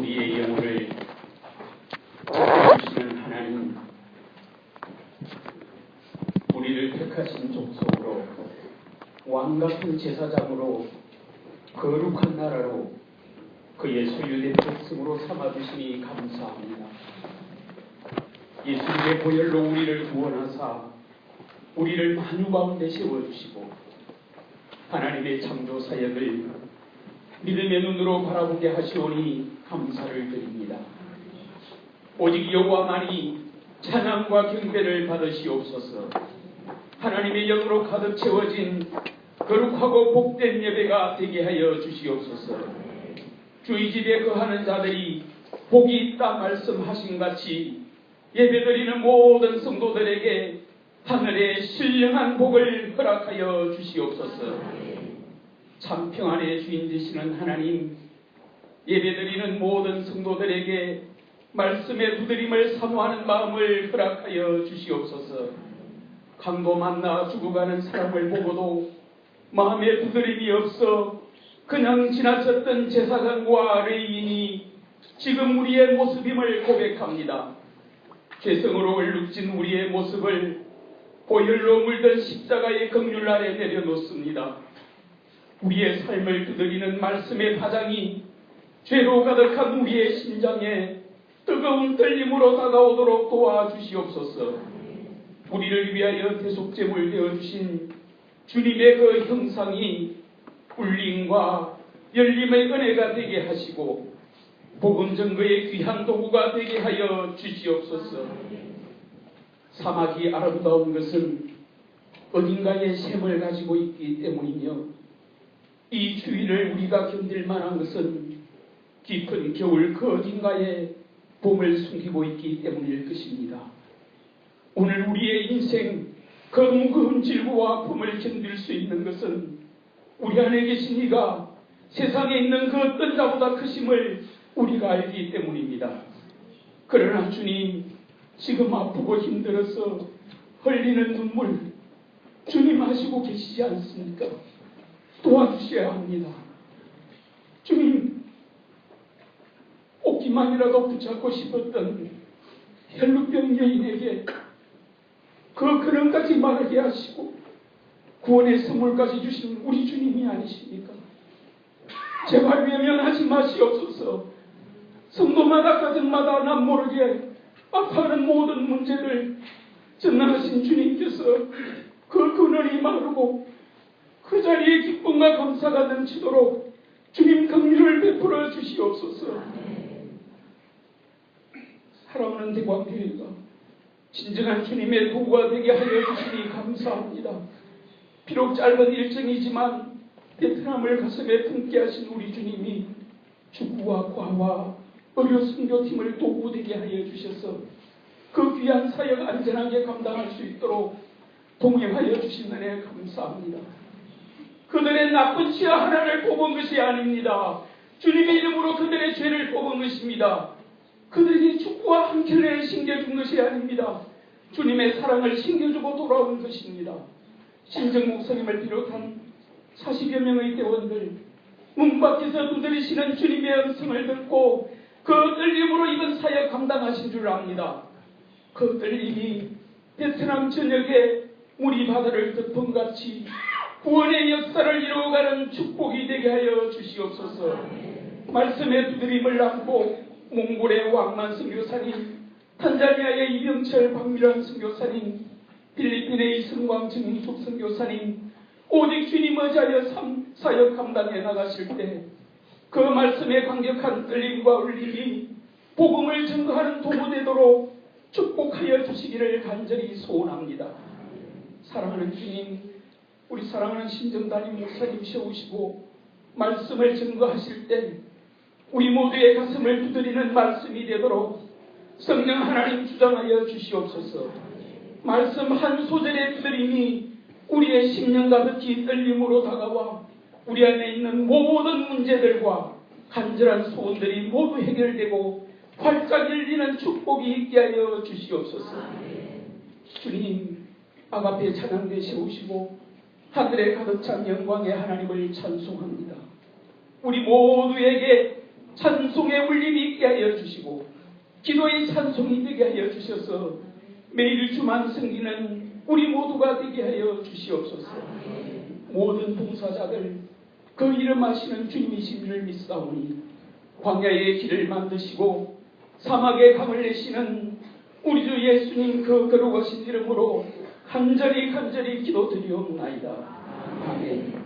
우리의 영혼을 지키시는 하나님, 우리를 택하신 족속으로 왕같은 제사장으로 거룩한 나라로 그의 소유된 백성으로 삼아주시니 감사합니다. 예수님의 보혈로 우리를 구원하사 우리를 만유 가운데 세워주시고 하나님의 창조 사역을 믿음의 눈으로 바라보게 하시오니 감사를 드립니다. 오직 여호와만이 찬양과 경배를 받으시옵소서. 하나님의 영으로 가득 채워진 거룩하고 복된 예배가 되게 하여 주시옵소서. 주의 집에 거하는 자들이 복이 있다 말씀하신 같이 예배드리는 모든 성도들에게 하늘의 신령한 복을 허락하여 주시옵소서. 참 평안의 주인 되시는 하나님, 예배드리는 모든 성도들에게 말씀의 두드림을 사모하는 마음을 허락하여 주시옵소서. 강도 만나 죽어가는 사람을 보고도 마음에 두드림이 없어 그냥 지나쳤던 제사장과 레위인이 지금 우리의 모습임을 고백합니다. 죄성으로 얼룩진 우리의 모습을 보혈로 물든 십자가의 긍휼 아래 내려놓습니다. 우리의 삶을 두드리는 말씀의 파장이 죄로 가득한 우리의 심장에 뜨거운 떨림으로 다가오도록 도와주시옵소서. 우리를 위하여 대속제물 되어주신 주님의 그 형상이 울림과 열림의 은혜가 되게 하시고 복음 전거의 귀한 도구가 되게 하여 주시옵소서. 사막이 아름다운 것은 어딘가에 샘을 가지고 있기 때문이며 이 추위를 우리가 견딜 만한 것은 깊은 겨울 그 어딘가에 봄을 숨기고 있기 때문일 것입니다. 오늘 우리의 인생 그 무거운 질고와 아픔을 견딜 수 있는 것은 우리 안에 계신 이가 세상에 있는 그 어떤 자보다 크심을 우리가 알기 때문입니다. 그러나 주님, 지금 아프고 힘들어서 흘리는 눈물 주님 아시고 계시지 않습니까? 도와주셔야 합니다. 주님, 옷기만이라도 붙잡고 싶었던 혈루병 여인에게 그 근원까지 말하게 하시고 구원의 선물까지 주신 우리 주님이 아니십니까? 제발 외면하지 마시옵소서. 성도마다 가정마다 남 모르게 아파하는 모든 문제를 전능하신 주님께서 그 근원이 마르고 그 자리에 기쁨과 감사가 넘치도록 주님 긍휼을 베풀어 주시옵소서. 사랑하는 대광교회가 진정한 주님의 도구가 되게 하여 주시니 감사합니다. 비록 짧은 일정이지만 베트남을 가슴에 품게 하신 우리 주님이 축구와 과와 의료 선교팀을 도구되게 하여 주셔서 그 귀한 사역 안전하게 감당할 수 있도록 동행하여 주신 은혜 감사합니다. 그들의 나쁜 치아 하나를 뽑은 것이 아닙니다. 주님의 이름으로 그들의 죄를 뽑은 것입니다. 그들에게 축구와 한 켤레를 신겨준 것이 아닙니다. 주님의 사랑을 신겨주고 돌아온 것입니다. 신정 목사님을 비롯한 40여 명의 대원들 문 밖에서 두드리시는 주님의 음성을 듣고 그 떨림으로 이번 사역 감당하신 줄 압니다. 그 떨림이 베트남 전역에 우리 바다를 덮음같이 구원의 역사를 이루어가는 축복이 되게 하여 주시옵소서. 말씀의 두드림을 안고 몽골의 왕만 선교사님, 탄자니아의 이병철 박미란 선교사님, 필리핀의 이승광 정인숙 선교사님, 오직 주님 의지하여 사역 감당해 나가실 때 그 말씀의 강력한 떨림과 울림이 복음을 증거하는 도구 되도록 축복하여 주시기를 간절히 소원합니다. 사랑하는 주님, 우리 사랑하는 신정단임 목사님 세우시고 말씀을 증거하실 때 우리 모두의 가슴을 두드리는 말씀이 되도록 성령 하나님 주장하여 주시옵소서. 말씀 한 소절의 두드림이 우리의 심령 가득히 떨림으로 다가와 우리 안에 있는 모든 문제들과 간절한 소원들이 모두 해결되고 활짝 열리는 축복이 있게 하여 주시옵소서. 주님, 아가페 찬양대 세우시고 하늘에 가득 찬 영광의 하나님을 찬송합니다. 우리 모두에게 찬송의 울림이 있게 하여 주시고 기도의 찬송이 되게 하여 주셔서 매일 주만 섬기는 우리 모두가 되게 하여 주시옵소서. 모든 봉사자들 그 이름 아시는 주님이신 줄 믿사오니 광야의 길을 만드시고 사막에 강을 내시는 우리 주 예수님 그 거룩하신 이름으로 간절히 기도드리옵나이다. 아멘.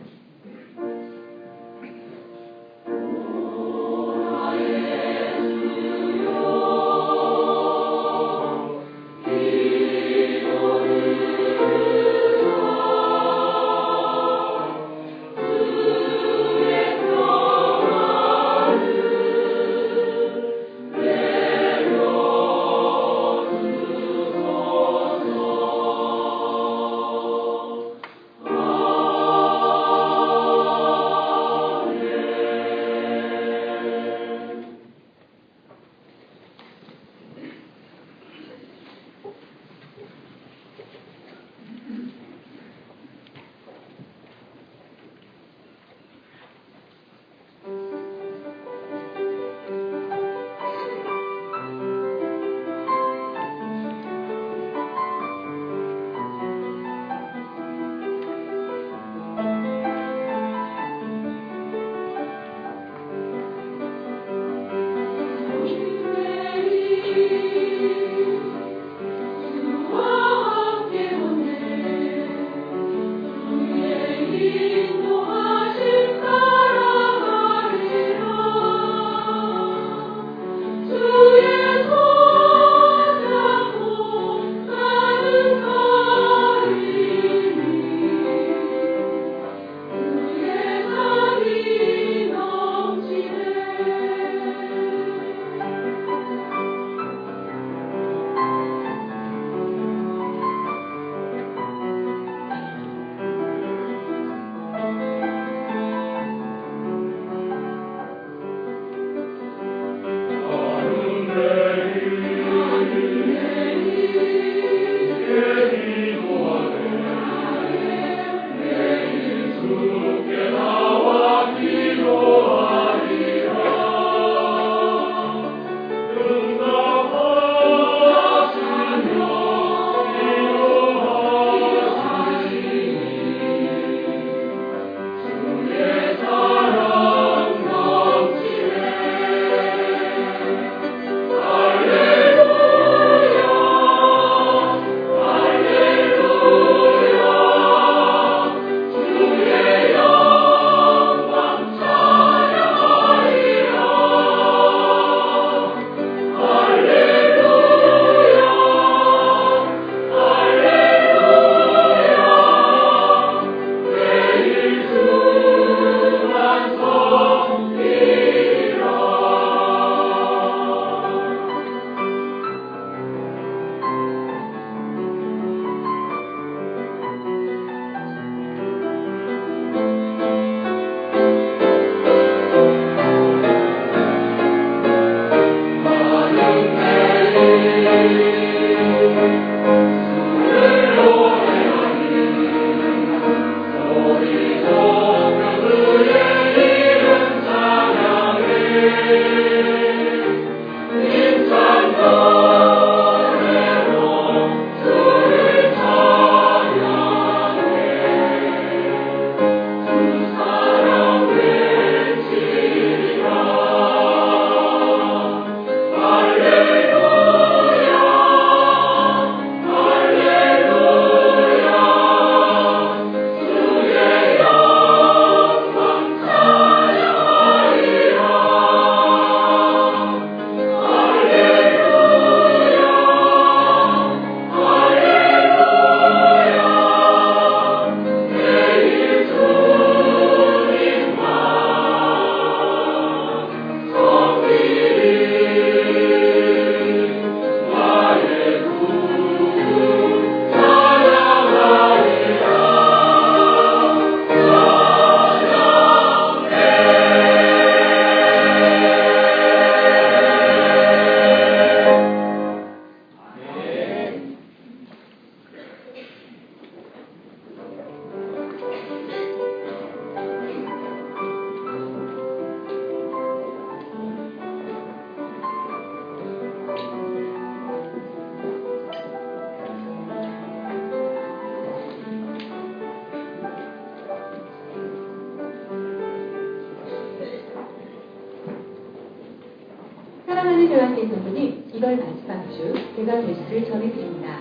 대왕께 선생님, 이번 마지막 주 대강 뉴스를 전해드립니다.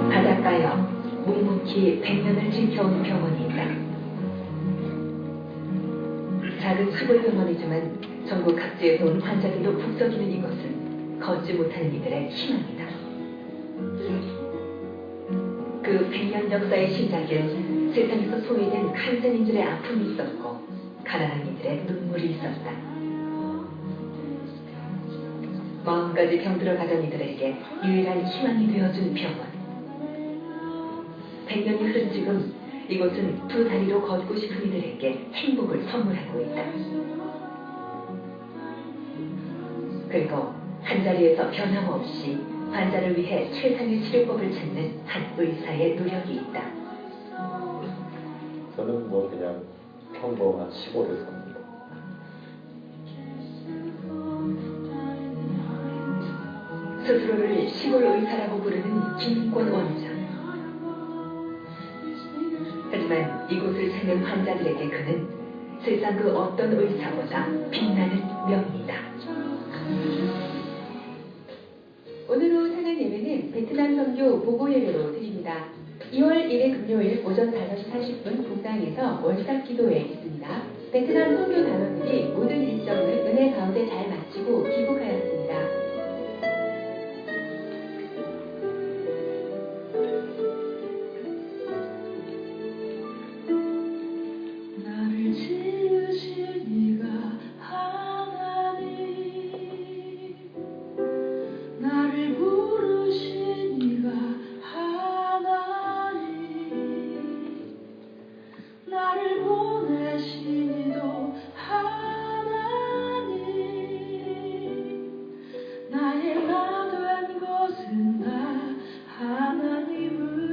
바닷가여 묵묵히 100년을 지켜온 병원이 있다. 작은 시골병원이지만 전국 각지에서 온 환자들로 북적이는 이것은 걷지 못하는 이들의 희망이다. 그 100년 역사의 시작엔 세상에서 소외된 간센인들의 아픔이 있었고 가난한 이들의 눈물이 있었다. 마음까지 병들어 가던 이들에게 유일한 희망이 되어준 병원. 100년이 흐른 지금 이곳은 두 다리로 걷고 싶은 이들에게 행복을 선물하고 있다. 그리고 한자리에서 변함없이 환자를 위해 최상의 치료법을 찾는 한 의사의 노력이 있다. 저는 뭐 그냥 평범한 시골에 삽니다. 스스로를 시골 의사라고 부르는 김권 원장. 하지만 이곳을 찾는 환자들에게 그는 세상 그 어떤 의사보다 빛나는 명이다. 오늘 오후 상한 예배는 베트남 선교 보고 예배로 드립니다. 2월 1일 금요일 오전 5시 40분 분당에서 월삭 기도회 있습니다. 베트남 선교 단원들이 모든 일정을 은혜 가운데 잘 마치고 귀국하였습니다. 나를 지으신 이가 하나님, 나를 부르신 이가 하나님, 나를 보내신 이도 하나님, 나의 나 된 것은 다 하나님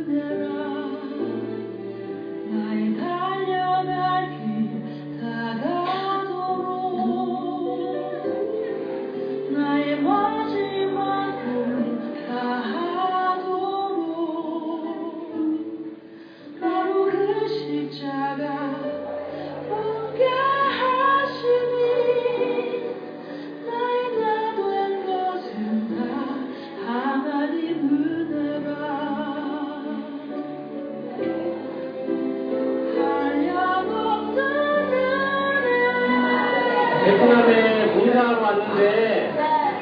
은혜라. 나의 달려갈 길 다가도록 나의 마지막을 다하도록 나로 그 십자가 묻게 하시니 나의 나 된 것은 다 하나님 은혜라. 베트남에 봉사하러 왔는데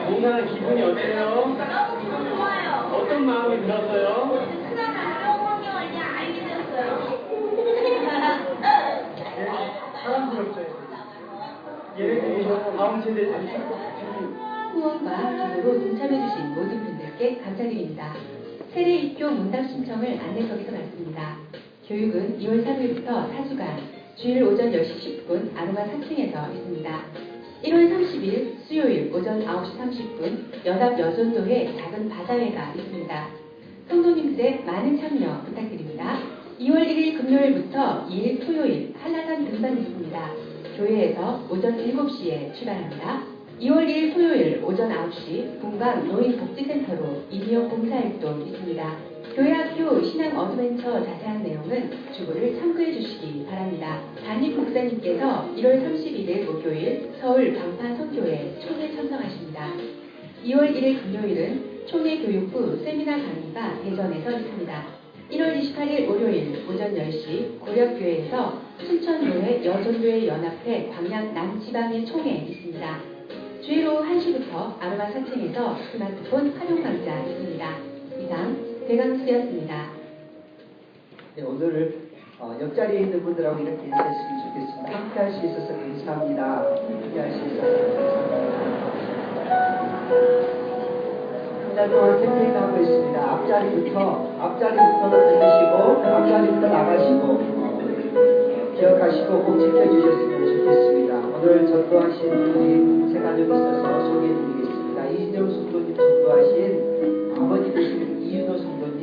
봉사하는 기분이 어때요? 너무 좋아요. 어떤 마음이 들었어요? 베트남 어려운 경험이 알게 됐어요. 사랑스럽죠. 예를 다음 세대 후원과 기도로 동참해주신 모든 분들께 감사드립니다. 세례 입교 문답 신청을 안내석에서 받습니다. 교육은 2월 3일부터 4주간 주일 오전 10시 10분 아로마 4층에서 있습니다. 1월 30일 수요일 오전 9시 30분 연합 여전도회 작은 바다회가 있습니다. 성도님들의 많은 참여 부탁드립니다. 2월 1일 금요일부터 2일 토요일 한라산 등반이 있습니다. 교회에서 오전 7시에 출발합니다. 2월 1일 토요일 오전 9시 본강 노인복지센터로 임의용 봉사활동 있습니다. 교회학교 신앙 어드벤처 자세한 내용은 주보를 참고해 주시기 바랍니다. 담임 목사님께서 1월 31일 목요일 서울 방파 선교회 총회 참석하십니다. 2월 1일 금요일은 총회교육부 세미나 강의가 대전에서 있습니다. 1월 28일 월요일 오전 10시 고력교회에서 춘천교회 여전교회 연합회 광양 남지방의 총회 있습니다. 주일 오후 1시부터 아로마 4층에서 스마트폰 활용 강좌 있습니다. 이상 대강수였습니다. 네, 오늘 옆자리에 있는 분들하고 이렇게 인사했으면 좋겠습니다. 함께 할 수 있어서 감사합니다. 함께 할 수 있어서 감사합니다. 한 달 동안 캠페인 하고 있습니다. 앞자리부터 들으시고 앞자리부터 나가시고 기억하시고 꼭 지켜주셨으면 좋겠습니다. 오늘 전도하신 우리 세 가족이 있어서 소개해드리겠습니다. 이진영 성도님 전도하신 아버지 되시는 이윤호 성도님,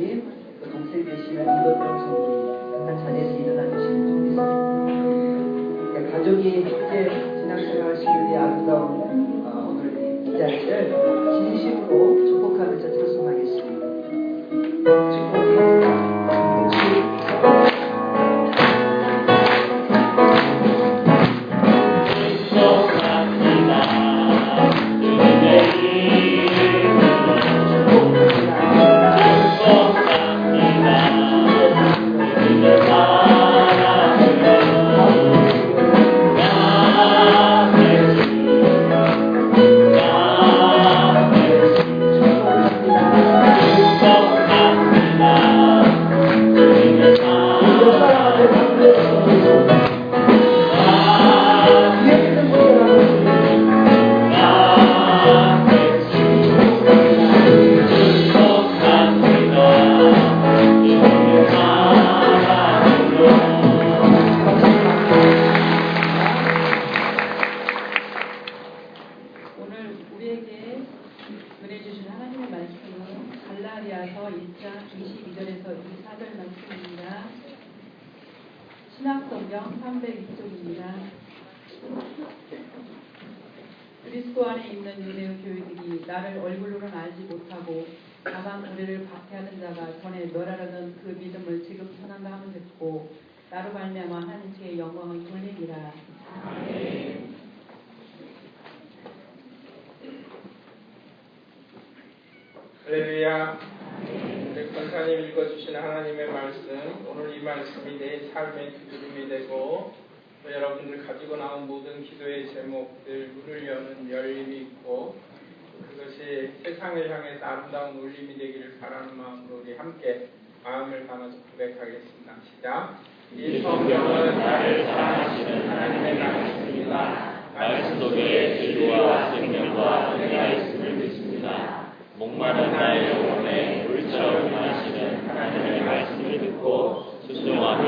또 동생 되시는 이건영 성도님, 일단 자리에서 일어나 주시면 좋겠습니다. 그러니까 가족이 함께 신앙생활할 수 있는 이 아름다운 오늘 이 자리를 진심으로 축복하면서 찬송하겠습니다. 축복합니다. 축복합니다. 은혜를 고린도전서 1장 22절에서 24절 말씀입니다. 신약성경 302쪽입니다. 그리스도 안에 있는 유대의 교회들이 나를 얼굴로는 알지 못하고 다만 우리를 박해하는 자가 전에 멸하려는 그 믿음을 지금 선한가 함을 듣고 나로 말미암아 하나님 주의 영광을 돌리리라. 아멘. 할렐루야. 우리 권사님 읽어주신 하나님의 말씀, 오늘 이 말씀이 내 삶의 기도림이 되고 또 여러분들 가지고 나온 모든 기도의 제목들, 문을 여는 열림이 있고 그것이 세상을 향해서 아름다운 울림이 되기를 바라는 마음으로 우리 함께 마음을 담아서 고백하겠습니다. 시작. 이 성경은 나를 사랑하시는 하나님의 말씀입니다. 말씀 속에 진리와 생명과 은혜가 있음을 믿습니다. 목마른 나의 영혼에 물처럼 임하시는 하나님의 말씀을 듣고 순종하며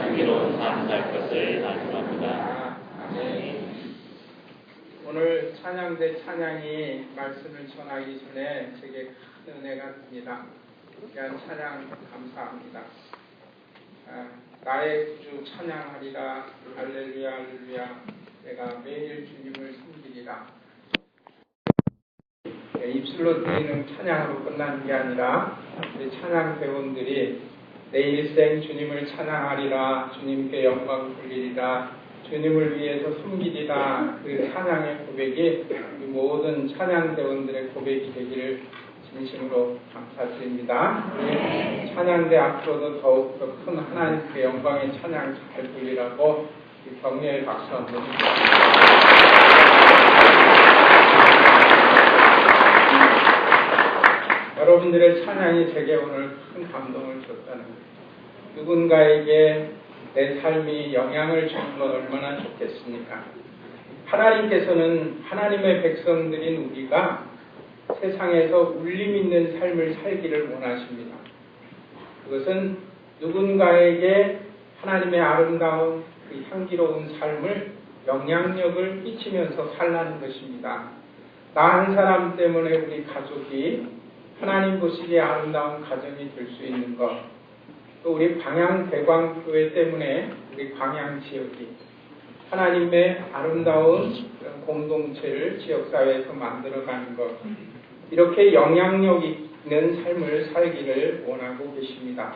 향기로운 삶 살 것을 다짐합니다. 아멘. 오늘 찬양대 찬양이 말씀을 전하기 전에 제게 큰 은혜가 됩니다. 귀한 찬양 감사합니다. 나의 구주 찬양하리라. 할렐루야 할렐루야. 내가 매일 주님을 섬기리라. 입술로 드리는 찬양으로 끝나는 게 아니라 우리 찬양 배우들이 내 일생 주님을 찬양하리라, 주님께 영광 돌리리라, 주님을 위해서 숨기리라. 그 찬양의 고백이 모든 찬양 배우들의 고백이 되기를 진심으로 감사드립니다. 찬양대 앞으로도 더욱더 큰 하나님께 영광의 찬양 잘 돌리라고 격려의 박수 한번 드립니다. 여러분들의 찬양이 제게 오늘 큰 감동을 줬다는 거예요. 누군가에게 내 삶이 영향을 주는 건 얼마나 좋겠습니까? 하나님께서는 하나님의 백성들인 우리가 세상에서 울림 있는 삶을 살기를 원하십니다. 그것은 누군가에게 하나님의 아름다운 그 향기로운 삶을 영향력을 끼치면서 살라는 것입니다. 나 한 사람 때문에 우리 가족이 하나님 보시기에 아름다운 가정이 될 수 있는 것, 또 우리 광양대광교회 때문에 우리 광양 지역이 하나님의 아름다운 공동체를 지역사회에서 만들어가는 것, 이렇게 영향력 있는 삶을 살기를 원하고 계십니다.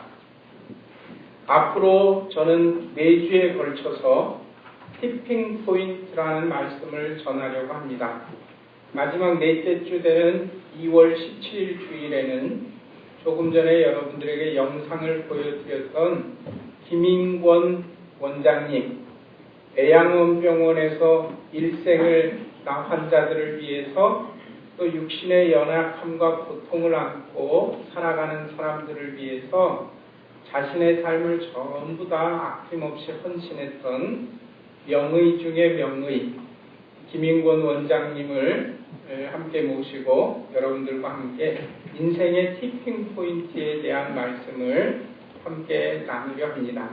앞으로 저는 4주에 걸쳐서 티핑 포인트라는 말씀을 전하려고 합니다. 마지막 넷째 주 되는 2월 17일 주일에는 조금 전에 여러분들에게 영상을 보여드렸던 김인권 원장님, 애양원병원에서 일생을 나 환자들을 위해서 또 육신의 연약함과 고통을 안고 살아가는 사람들을 위해서 자신의 삶을 전부 다 아낌없이 헌신했던 명의 중의 명의 김인권 원장님을 함께 모시고 여러분들과 함께 인생의 티핑 포인트에 대한 말씀을 함께 나누려 합니다.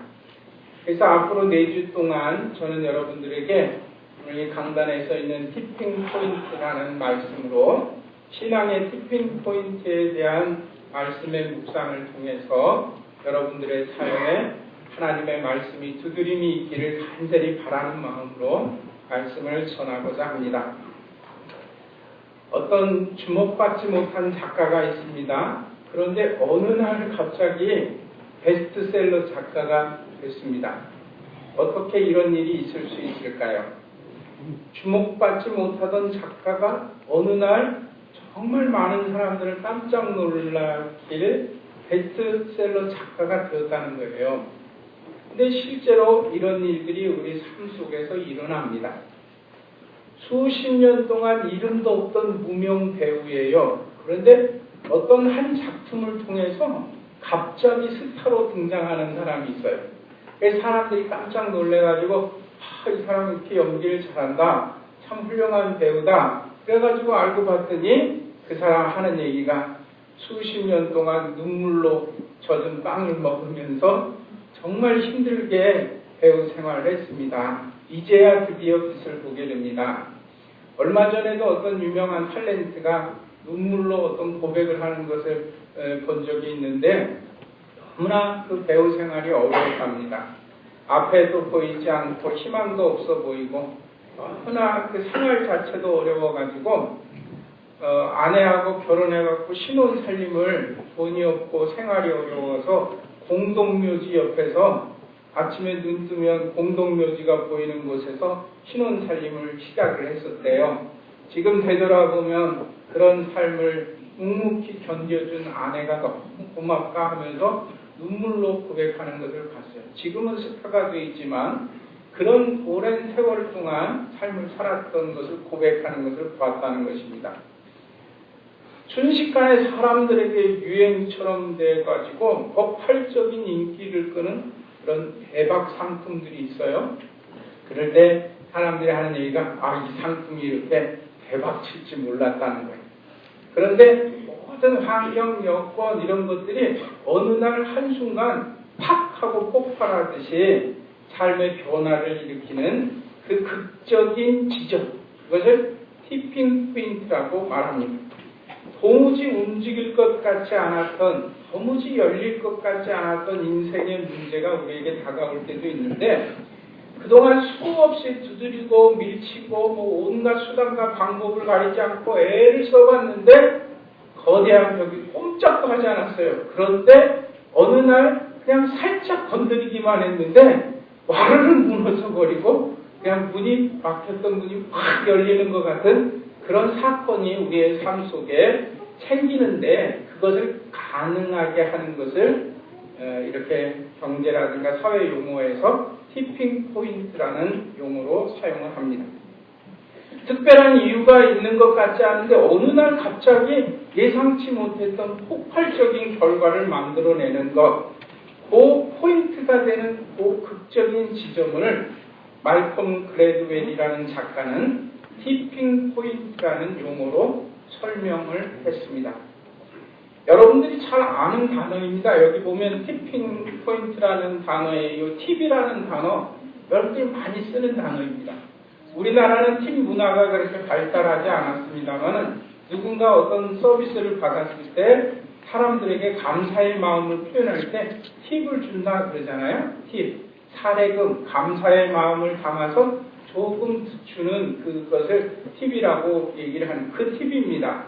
그래서 앞으로 4주 동안 저는 여러분들에게 오늘 강단에서 있는 티핑 포인트라는 말씀으로 신앙의 티핑 포인트에 대한 말씀의 묵상을 통해서 여러분들의 삶에 하나님의 말씀이 두드림이 있기를 간절히 바라는 마음으로 말씀을 전하고자 합니다. 어떤 주목받지 못한 작가가 있습니다. 그런데 어느 날 갑자기 베스트셀러 작가가 됐습니다. 어떻게 이런 일이 있을 수 있을까요? 주목받지 못하던 작가가 어느 날 정말 많은 사람들을 깜짝 놀라길 베스트셀러 작가가 되었다는 거예요. 근데 실제로 이런 일들이 우리 삶 속에서 일어납니다. 수십 년 동안 이름도 없던 무명 배우예요. 그런데 어떤 한 작품을 통해서 갑자기 스타로 등장하는 사람이 있어요. 그래서 사람들이 깜짝 놀래가지고 이 사람 이렇게 연기를 잘한다. 참 훌륭한 배우다. 그래가지고 알고 봤더니 그 사람 하는 얘기가 수십 년 동안 눈물로 젖은 빵을 먹으면서 정말 힘들게 배우 생활을 했습니다. 이제야 드디어 빛을 보게 됩니다. 얼마 전에도 어떤 유명한 탤런트가 눈물로 어떤 고백을 하는 것을 본 적이 있는데 너무나 그 배우 생활이 어려웠답니다. 앞에도 보이지 않고 희망도 없어 보이고 너무나 그 생활 자체도 어려워가지고 아내하고 결혼해갖고 신혼 살림을 돈이 없고 생활이 어려워서 공동묘지 옆에서 아침에 눈 뜨면 공동묘지가 보이는 곳에서 신혼 살림을 시작을 했었대요. 지금 되돌아보면 그런 삶을 묵묵히 견뎌준 아내가 너무 고맙다 하면서 눈물로 고백하는 것을 봤어요. 지금은 스타가 되어 있지만 그런 오랜 세월 동안 삶을 살았던 것을 고백하는 것을 봤다는 것입니다. 순식간에 사람들에게 유행처럼 돼가지고 폭발적인 인기를 끄는 그런 대박 상품들이 있어요. 그럴 때 사람들이 하는 얘기가 이 상품이 이렇게 대박 칠지 몰랐다는 거예요. 그런데 모든 환경, 여건 이런 것들이 어느 날 한순간 팍 하고 폭발하듯이 삶의 변화를 일으키는 그 극적인 지점, 그것을 티핑 포인트라고 말합니다. 도무지 움직일 것 같지 않았던, 도무지 열릴 것 같지 않았던 인생의 문제가 우리에게 다가올 때도 있는데 그동안 수없이 두드리고 밀치고 온갖 수단과 방법을 가리지 않고 애를 써봤는데 거대한 벽이 꼼짝도 하지 않았어요. 그런데 어느 날 그냥 살짝 건드리기만 했는데 와르르 무너져버리고 그냥 문이 막혔던 문이 확 열리는 것 같은 그런 사건이 우리의 삶 속에 생기는데 그것을 가능하게 하는 것을 이렇게 경제라든가 사회 용어에서 티핑 포인트라는 용어로 사용을 합니다. 특별한 이유가 있는 것 같지 않은데 어느 날 갑자기 예상치 못했던 폭발적인 결과를 만들어내는 것, 그 포인트가 되는 그 극적인 지점을 말콤 그래드웰이라는 작가는 티핑 포인트라는 용어로 설명을 했습니다. 여러분들이 잘 아는 단어입니다. 여기 보면 티핑 포인트라는 단어에 이 팁이라는 단어 여러분들이 많이 쓰는 단어입니다. 우리나라는 팁 문화가 그렇게 발달하지 않았습니다만 누군가 어떤 서비스를 받았을 때 사람들에게 감사의 마음을 표현할 때 팁을 준다 그러잖아요. 팁, 사례금, 감사의 마음을 담아서 조금 주는 그것을 팁이라고 얘기를 하는 그 팁입니다.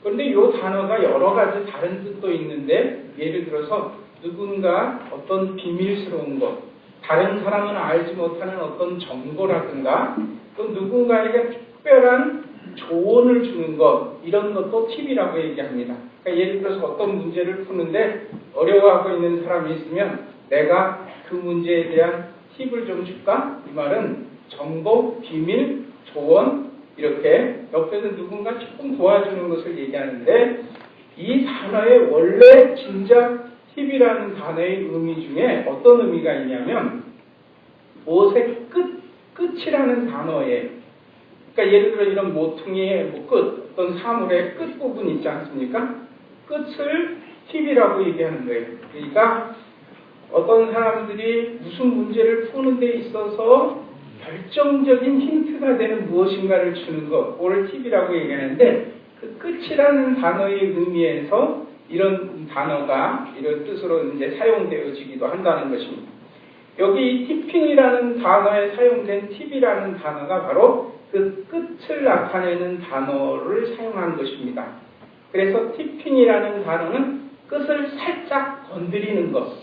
그런데 이 단어가 여러 가지 다른 뜻도 있는데 예를 들어서 누군가 어떤 비밀스러운 것, 다른 사람은 알지 못하는 어떤 정보라든가 또 누군가에게 특별한 조언을 주는 것, 이런 것도 팁이라고 얘기합니다. 그러니까 예를 들어서 어떤 문제를 푸는데 어려워하고 있는 사람이 있으면 내가 그 문제에 대한 팁을 좀 줄까? 이 말은 정보, 비밀, 조언 이렇게 옆에서 누군가 조금 도와주는 것을 얘기하는데 이 단어의 원래 진작 팁이라는 단어의 의미 중에 어떤 의미가 있냐면 못의 끝이라는 단어에 그러니까 예를 들어 이런 모퉁이의 끝, 어떤 사물의 끝부분 있지 않습니까? 끝을 팁이라고 얘기하는 거예요. 그러니까 어떤 사람들이 무슨 문제를 푸는 데 있어서 결정적인 힌트가 되는 무엇인가를 주는 것, 그걸 팁이라고 얘기하는데 그 끝이라는 단어의 의미에서 이런 단어가 이런 뜻으로 이제 사용되어지기도 한다는 것입니다. 여기 티핑이라는 단어에 사용된 팁이라는 단어가 바로 그 끝을 나타내는 단어를 사용한 것입니다. 그래서 티핑이라는 단어는 끝을 살짝 건드리는 것,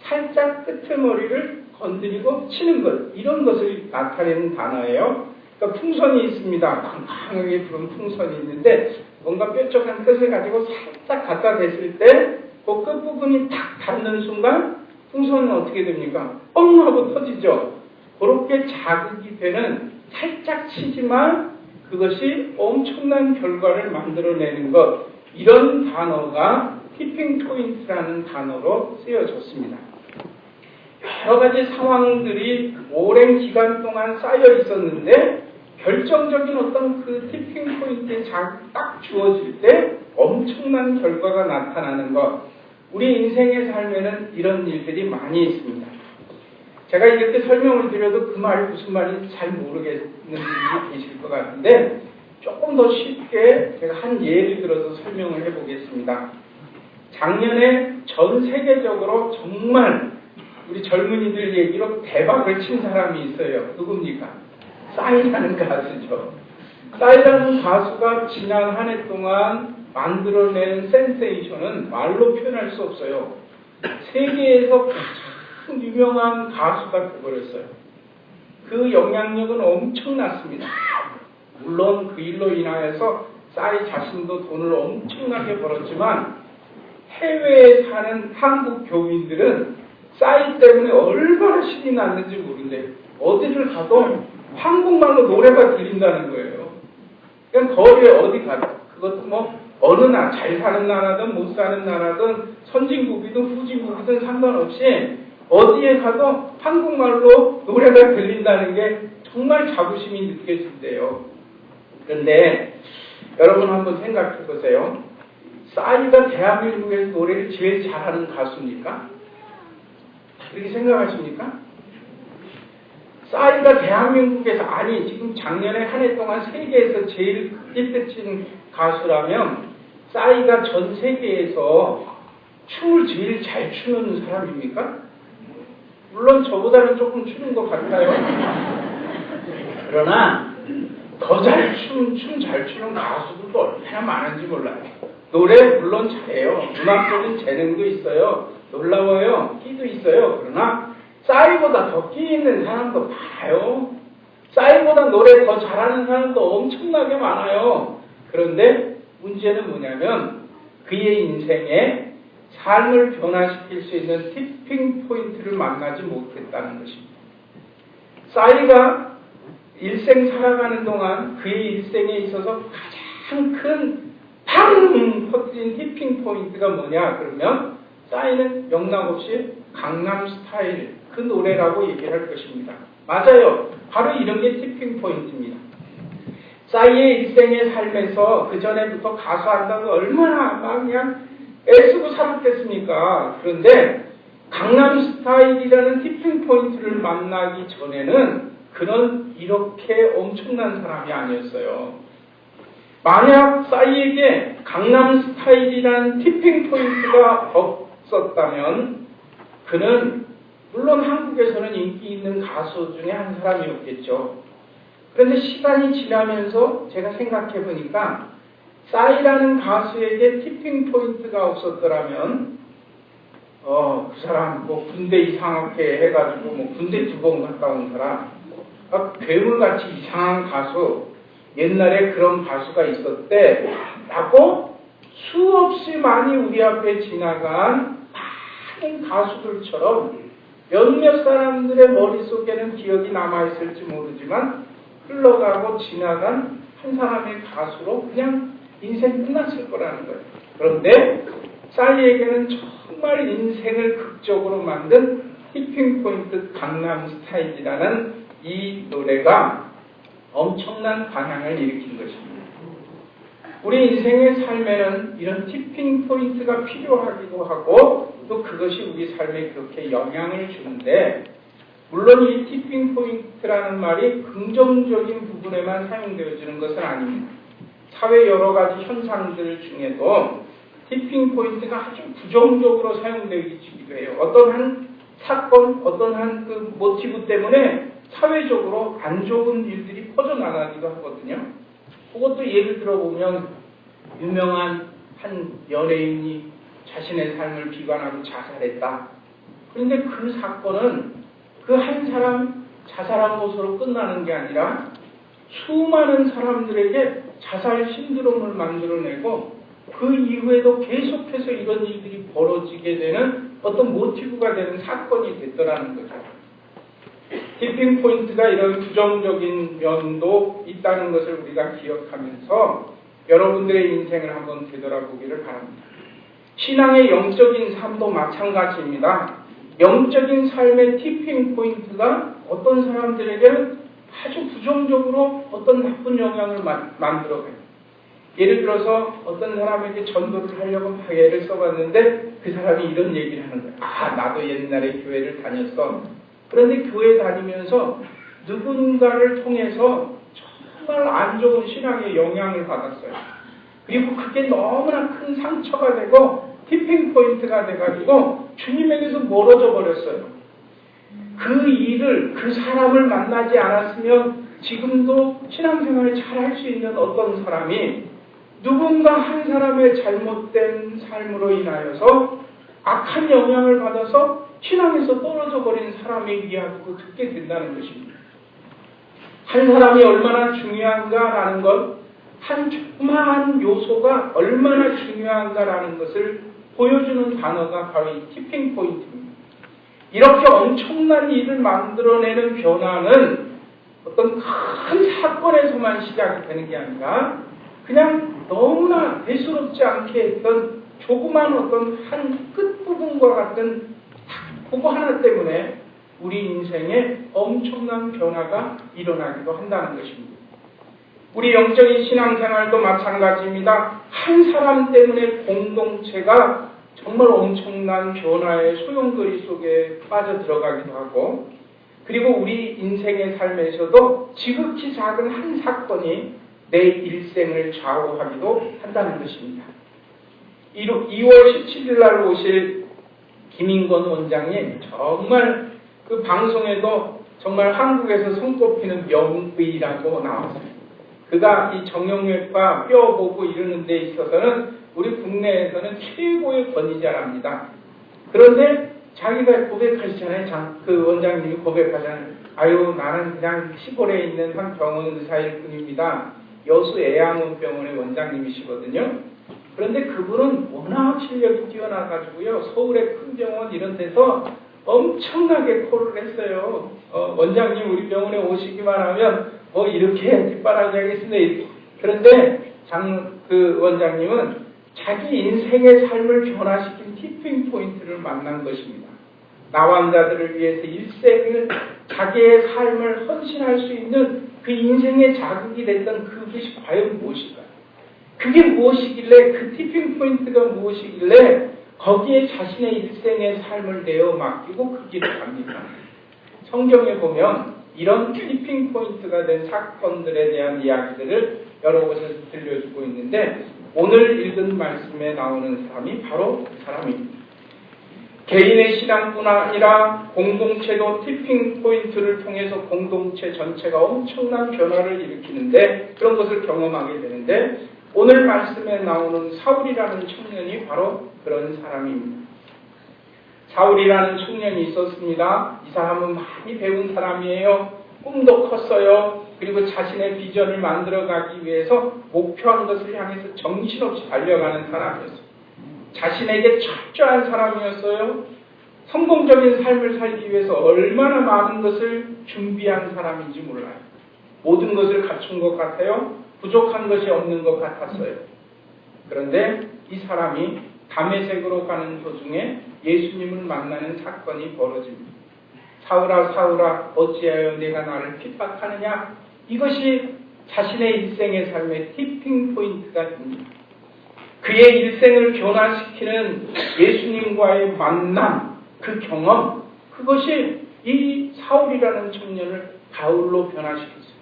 살짝 끄트머리를 건드리고 치는 것, 이런 것을 나타내는 단어예요. 그러니까 풍선이 있습니다. 강하게 부른 풍선이 있는데 뭔가 뾰족한 끝을 가지고 살짝 갖다 댔을 때 그 끝부분이 탁 닿는 순간 풍선은 어떻게 됩니까? 뻥 하고 터지죠. 그렇게 자극이 되는 살짝 치지만 그것이 엄청난 결과를 만들어내는 것, 이런 단어가 티핑 포인트라는 단어로 쓰여졌습니다. 여러 가지 상황들이 오랜 기간 동안 쌓여 있었는데 결정적인 어떤 그 티핑 포인트에 딱 주어질 때 엄청난 결과가 나타나는 것, 우리 인생의 삶에는 이런 일들이 많이 있습니다. 제가 이렇게 설명을 드려도 그 말이 무슨 말인지 잘 모르겠는 분이 계실 것 같은데 조금 더 쉽게 제가 한 예를 들어서 설명을 해보겠습니다. 작년에 전 세계적으로 정말 우리 젊은이들 얘기로 대박을 친 사람이 있어요. 누굽니까? 싸이라는 가수죠. 싸이라는 가수가 지난 한 해 동안 만들어낸 센세이션은 말로 표현할 수 없어요. 세계에서 가장 유명한 가수가 되어버렸어요. 그 영향력은 엄청났습니다. 물론 그 일로 인하여서 싸이 자신도 돈을 엄청나게 벌었지만 해외에 사는 한국 교민들은 싸이 때문에 얼마나 신이 났는지 모르는데 어디를 가도 한국말로 노래가 들린다는 거예요. 그냥 거리에 어디 가도 그것도 뭐 어느 나라, 잘 사는 나라든 못 사는 나라든 선진국이든 후진국이든 상관없이 어디에 가도 한국말로 노래가 들린다는 게 정말 자부심이 느껴진대요. 그런데 여러분 한번 생각해 보세요. 싸이가 대한민국에서 노래를 제일 잘하는 가수입니까? 그렇게 생각하십니까? 싸이가 대한민국에서 아니 지금 작년에 한 해 동안 세계에서 제일 히트친 가수라면 싸이가 전 세계에서 춤을 제일 잘 추는 사람입니까? 물론 저보다는 조금 추는 것 같아요. 그러나 더 춤 잘 추는 가수들도 얼마나 많은지 몰라요. 노래 물론 잘해요. 음악적인 재능도 있어요. 놀라워요. 끼도 있어요. 그러나 싸이보다 더 끼 있는 사람도 많아요. 싸이보다 노래 더 잘하는 사람도 엄청나게 많아요. 그런데 문제는 뭐냐면 그의 인생에 삶을 변화시킬 수 있는 티핑 포인트를 만나지 못했다는 것입니다. 싸이가 일생 살아가는 동안 그의 일생에 있어서 가장 큰 팡 터진 티핑 포인트가 뭐냐 그러면 싸이는 영락없이 강남스타일 그 노래라고 얘기를 할 것입니다. 맞아요. 바로 이런 게 티핑 포인트입니다. 싸이의 일생의 삶에서 그 전에부터 가수한다고 얼마나 막 그냥 애쓰고 살았겠습니까? 그런데 강남스타일이라는 티핑 포인트를 만나기 전에는 그는 이렇게 엄청난 사람이 아니었어요. 만약 싸이에게 강남스타일이라는 티핑 포인트가 없었다면 그는 물론 한국에서는 인기 있는 가수 중에 한 사람이었겠죠. 그런데 시간이 지나면서 제가 생각해 보니까 싸이라는 가수에게 티핑 포인트가 없었더라면 그 사람 뭐 군대 이상하게 해가지고 뭐 군대 2번 갔다 온 사람 괴물같이 이상한 가수 옛날에 그런 가수가 있었대 라고 수없이 많이 우리 앞에 지나간 많은 가수들처럼 몇몇 사람들의 머릿속에는 기억이 남아있을지 모르지만 흘러가고 지나간 한 사람의 가수로 그냥 인생 끝났을 거라는 거예요. 그런데 싸이에게는 정말 인생을 극적으로 만든 티핑 포인트 강남스타일이라는 이 노래가 엄청난 반향을 일으킨 것입니다. 우리 인생의 삶에는 이런 티핑 포인트가 필요하기도 하고 또 그것이 우리 삶에 그렇게 영향을 주는데 물론 이 티핑 포인트라는 말이 긍정적인 부분에만 사용되어지는 것은 아닙니다. 사회 여러 가지 현상들 중에도 티핑 포인트가 아주 부정적으로 사용되기도 해요. 어떤 한 사건, 어떤 한 그 모티브 때문에 사회적으로 안 좋은 일들이 퍼져나가기도 하거든요. 그것도 예를 들어보면 유명한 한 연예인이 자신의 삶을 비관하고 자살했다. 그런데 그 사건은 그 한 사람 자살한 것으로 끝나는 게 아니라 수많은 사람들에게 자살 신드롬을 만들어내고 그 이후에도 계속해서 이런 일들이 벌어지게 되는 어떤 모티브가 되는 사건이 됐더라는 거죠. 티핑 포인트가 이런 부정적인 면도 있다는 것을 우리가 기억하면서 여러분들의 인생을 한번 되돌아보기를 바랍니다. 신앙의 영적인 삶도 마찬가지입니다. 영적인 삶의 티핑 포인트가 어떤 사람들에게는 아주 부정적으로 어떤 나쁜 영향을 만들어가요. 예를 들어서 어떤 사람에게 전도를 하려고 막 애를 써봤는데 그 사람이 이런 얘기를 하는 거예요. 아, 나도 옛날에 교회를 다녔어. 그런데 교회 다니면서 누군가를 통해서 정말 안 좋은 신앙의 영향을 받았어요. 그리고 그게 너무나 큰 상처가 되고 티핑 포인트가 돼가지고 주님에게서 멀어져 버렸어요. 그 일을, 그 사람을 만나지 않았으면 지금도 신앙생활을 잘 할 수 있는 어떤 사람이 누군가 한 사람의 잘못된 삶으로 인하여서 악한 영향을 받아서 신앙에서 떨어져 버린 사람의 이야기도 듣게 된다는 것입니다. 한 사람이 얼마나 중요한가라는 것, 한 조그마한 요소가 얼마나 중요한가라는 것을 보여주는 단어가 바로 이 티핑 포인트입니다. 이렇게 엄청난 일을 만들어내는 변화는 어떤 큰 사건에서만 시작이 되는 게 아니라 그냥 너무나 대수롭지 않게 했던 조그만 어떤 한 끝부분과 같은 그거 하나 때문에 우리 인생에 엄청난 변화가 일어나기도 한다는 것입니다. 우리 영적인 신앙생활도 마찬가지입니다. 한 사람 때문에 공동체가 정말 엄청난 변화의 소용돌이 속에 빠져 들어가기도 하고, 그리고 우리 인생의 삶에서도 지극히 작은 한 사건이 내 일생을 좌우하기도 한다는 것입니다. 2월 17일 날 오실 김인권 원장님, 정말 그 방송에도 정말 한국에서 손꼽히는 명의라고 나왔어요. 그가 이 정형외과 뼈 보고 이러는 데 있어서는 우리 국내에서는 최고의 권위자랍니다. 그런데 자기가 고백하시잖아요. 그 원장님이 고백하잖아요. 아유, 나는 그냥 시골에 있는 한 병원 의사일 뿐입니다. 여수 애양원병원의 원장님이시거든요. 그런데 그분은 워낙 실력이 뛰어나가지고요. 서울의 큰 병원 이런 데서 엄청나게 콜을 했어요. 원장님 우리 병원에 오시기만 하면 뭐 이렇게 뒷바라지 하겠습니다. 그런데 그 원장님은 자기 인생의 삶을 변화시킨 티핑 포인트를 만난 것입니다. 나환자들을 위해서 일생을 자기의 삶을 헌신할 수 있는 그 인생의 자극이 됐던 그것이 과연 무엇일까요? 그게 무엇이길래, 그 티핑 포인트가 무엇이길래 거기에 자신의 일생의 삶을 내어 맡기고 그 길을 갑니까? 성경에 보면 이런 티핑 포인트가 된 사건들에 대한 이야기들을 여러 곳에서 들려주고 있는데, 오늘 읽은 말씀에 나오는 사람이 바로 그 사람입니다. 개인의 신앙뿐 아니라 공동체도 티핑 포인트를 통해서 공동체 전체가 엄청난 변화를 일으키는데, 그런 것을 경험하게 되는데, 오늘 말씀에 나오는 사울이라는 청년이 바로 그런 사람입니다. 사울이라는 청년이 있었습니다. 이 사람은 많이 배운 사람이에요. 꿈도 컸어요. 그리고 자신의 비전을 만들어가기 위해서 목표한 것을 향해서 정신없이 달려가는 사람이었어요. 자신에게 철저한 사람이었어요. 성공적인 삶을 살기 위해서 얼마나 많은 것을 준비한 사람인지 몰라요. 모든 것을 갖춘 것 같아요. 부족한 것이 없는 것 같았어요. 그런데 이 사람이 다메섹으로 가는 도중에 예수님을 만나는 사건이 벌어집니다. 사울아 사울아 어찌하여 내가 나를 핍박하느냐? 이것이 자신의 일생의 삶의 티핑 포인트가 됩니다. 그의 일생을 변화시키는 예수님과의 만남, 그 경험, 그것이 이 사울이라는 청년을 바울로 변화시켰어요.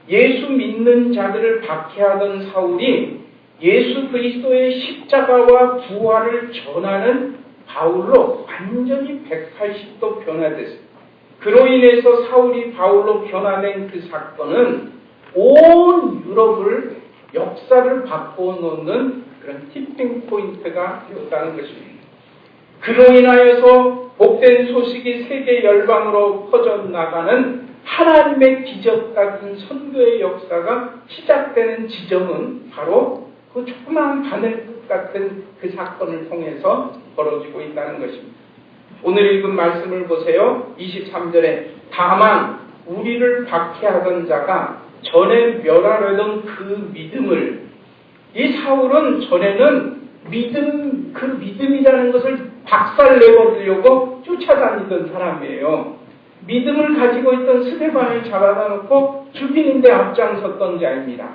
예수 믿는 자들을 박해하던 사울이 예수 그리스도의 십자가와 부활을 전하는 바울로 완전히 180도 변화됐어요. 그로 인해서 사울이 바울로 변화된 그 사건은 온 유럽을 역사를 바꿔놓는 그런 티핑 포인트가 되었다는 것입니다. 그로 인하여서 복된 소식이 세계 열방으로 퍼져나가는 하나님의 기적 같은 선교의 역사가 시작되는 지점은 바로 그 조그마한 바늘끝 같은 그 사건을 통해서 벌어지고 있다는 것입니다. 오늘 읽은 말씀을 보세요. 23절에 다만 우리를 박해하던 자가 전에 멸하려던 그 믿음을, 이 사울은 전에는 그 믿음이라는 것을 박살내버리려고 쫓아다니던 사람이에요. 믿음을 가지고 있던 스데반을 잡아다 놓고 죽이는 데 앞장섰던 자입니다.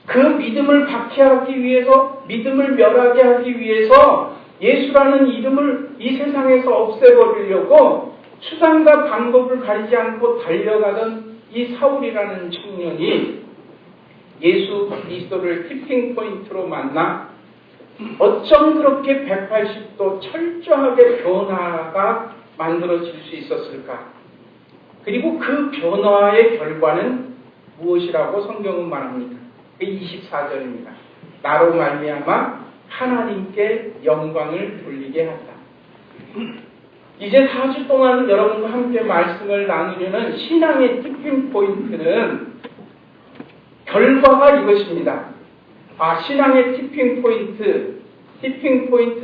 그 믿음을 박해하기 위해서, 믿음을 멸하게 하기 위해서 예수라는 이름을 이 세상에서 없애버리려고 수단과 방법을 가리지 않고 달려가던 이 사울이라는 청년이 예수 그리스도를 티핑 포인트로 만나 어쩜 그렇게 180도 철저하게 변화가 만들어질 수 있었을까? 그리고 그 변화의 결과는 무엇이라고 성경은 말합니다. 24절입니다. 나로 말미암아 하나님께 영광을 돌리게 한다. 이제 4주 동안 여러분과 함께 말씀을 나누려는 신앙의 티핑 포인트는 결과가 이것입니다. 신앙의 티핑 포인트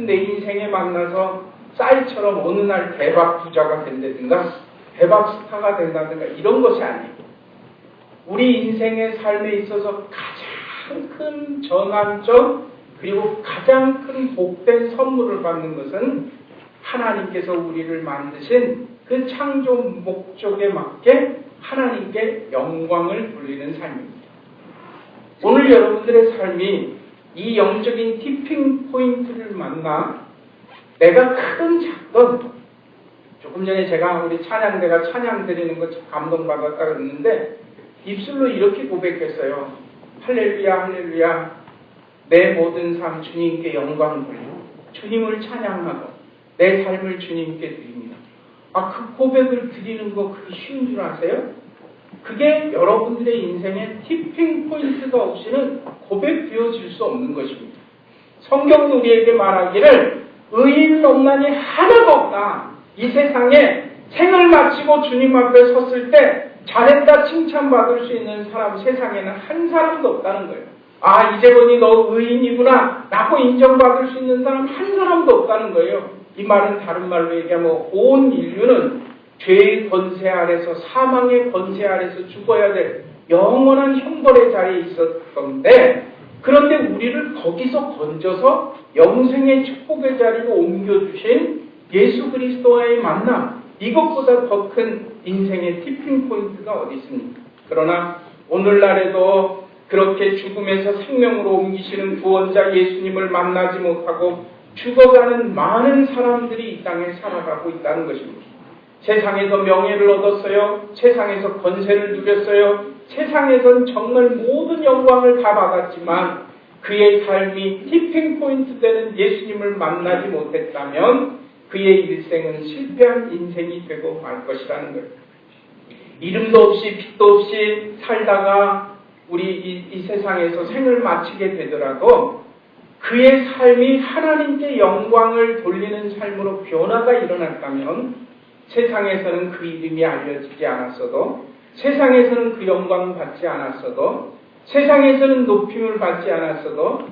내 인생에 만나서 쌀처럼 어느 날 대박 부자가 된다든가 대박 스타가 된다든가 이런 것이 아니에요. 우리 인생의 삶에 있어서 가장 큰 전환점 그리고 가장 큰 복된 선물을 받는 것은 하나님께서 우리를 만드신 그 창조 목적에 맞게 하나님께 영광을 돌리는 삶입니다. 오늘 여러분들의 삶이 이 영적인 티핑 포인트를 만나 내가 크든 작든 조금 전에 제가 우리 찬양대가 찬양 드리는 거 감동받았다 그랬는데 입술로 이렇게 고백했어요. 할렐루야 할렐루야 내 모든 삶 주님께 영광 돌리고 주님을 찬양하고 내 삶을 주님께 드립니다. 그 고백을 드리는 거 그게 쉬운 줄 아세요? 그게 여러분들의 인생의 티핑 포인트가 없이는 고백되어질 수 없는 것입니다. 성경은 우리에게 말하기를 의인 없나니 하나도 없다. 이 세상에 생을 마치고 주님 앞에 섰을 때 잘했다 칭찬받을 수 있는 사람 세상에는 한 사람도 없다는 거예요. 이제 보니 너 의인이구나 라고 인정받을 수 있는 사람 한 사람도 없다는 거예요. 이 말은 다른 말로 얘기하면 온 인류는 죄의 권세 아래서 사망의 권세 아래서 죽어야 될 영원한 형벌의 자리에 있었던데 그런데 우리를 거기서 건져서 영생의 축복의 자리로 옮겨주신 예수 그리스도와의 만남 이것보다 더 큰 인생의 티핑 포인트가 어디 있습니까? 그러나 오늘날에도 그렇게 죽음에서 생명으로 옮기시는 구원자 예수님을 만나지 못하고 죽어가는 많은 사람들이 이 땅에 살아가고 있다는 것입니다. 세상에서 명예를 얻었어요. 세상에서 권세를 누렸어요. 세상에선 정말 모든 영광을 다 받았지만 그의 삶이 티핑 포인트 되는 예수님을 만나지 못했다면 그의 일생은 실패한 인생이 되고 말 것이라는 거예요. 이름도 없이 빛도 없이 살다가 우리 이 세상에서 생을 마치게 되더라도 그의 삶이 하나님께 영광을 돌리는 삶으로 변화가 일어났다면 세상에서는 그 이름이 알려지지 않았어도 세상에서는 그 영광을 받지 않았어도 세상에서는 높임을 받지 않았어도